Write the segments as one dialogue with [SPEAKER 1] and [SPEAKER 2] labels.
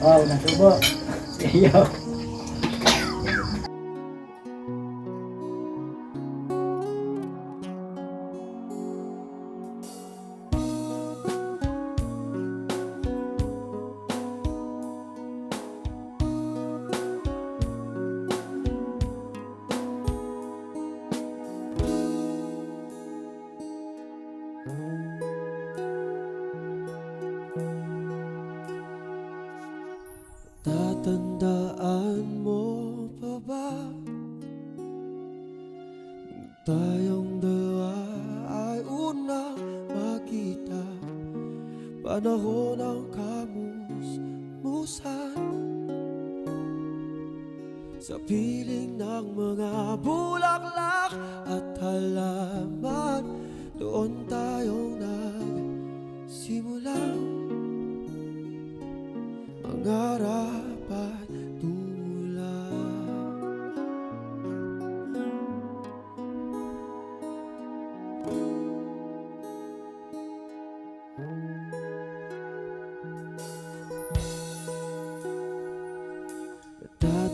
[SPEAKER 1] Oh, natubo. Iyo.
[SPEAKER 2] Tatandaan mo pa ba tayong dalawa ay unang makita? Panahon ng kamusmusan sa piling ng mga bulaklak at halaman. Doon tayong nagsimulang mangarap at tumulong.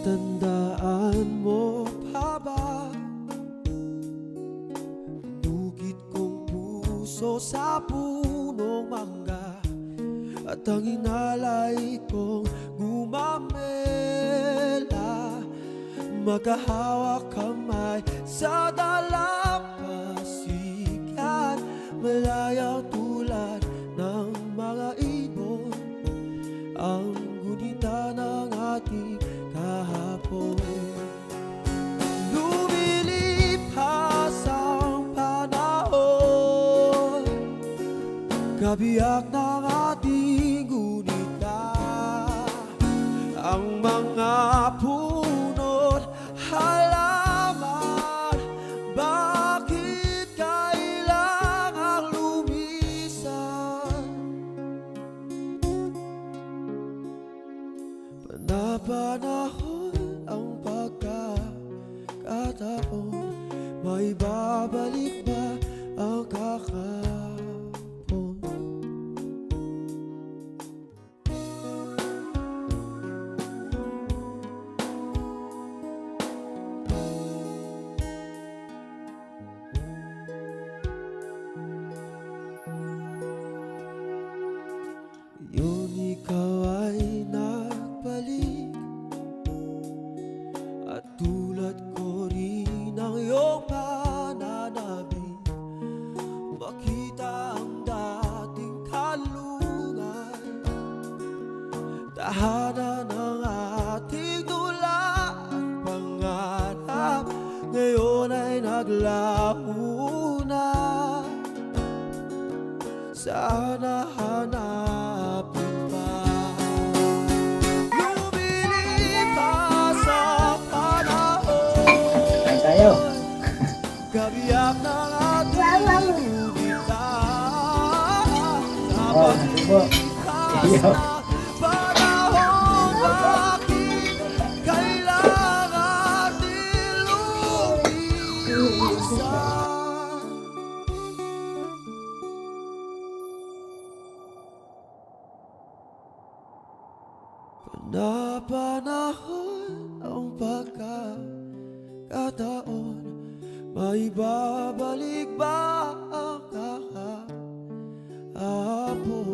[SPEAKER 2] Tatandaan mo pa ba bukid kong puso sa punong mangga at ang inalay kong gumamela, magkahawak kamay sa dalampasigan, malayang tulad ng mga ibon, ang gunita ng ating kahapon. Lumilipas ang panahon, kabiyak ng ating gunita, ang mga puno't halaman. Bakit kailangang lumisan? Panapanahon ang pagkakataon, may babalik ba ang kahapon? Yun ikaw ay nagbalik at tulad ko rin ang iyong pananabik, makita ang dating kalungan, tahanan ng ating dula at pangarap, ngayon ay naglaho na. Sana hanapin pa. Lumilipas ang panahon,
[SPEAKER 1] Kain tayo.
[SPEAKER 2] kabiyak ng ating gunita, sa
[SPEAKER 1] Oh, natubo.
[SPEAKER 2] paglipas
[SPEAKER 1] Iyo.
[SPEAKER 2] ng panahon. Bakit kailangan din lumisan? Panapanahon ang pagkakataon, may babalik ba ang kahapon?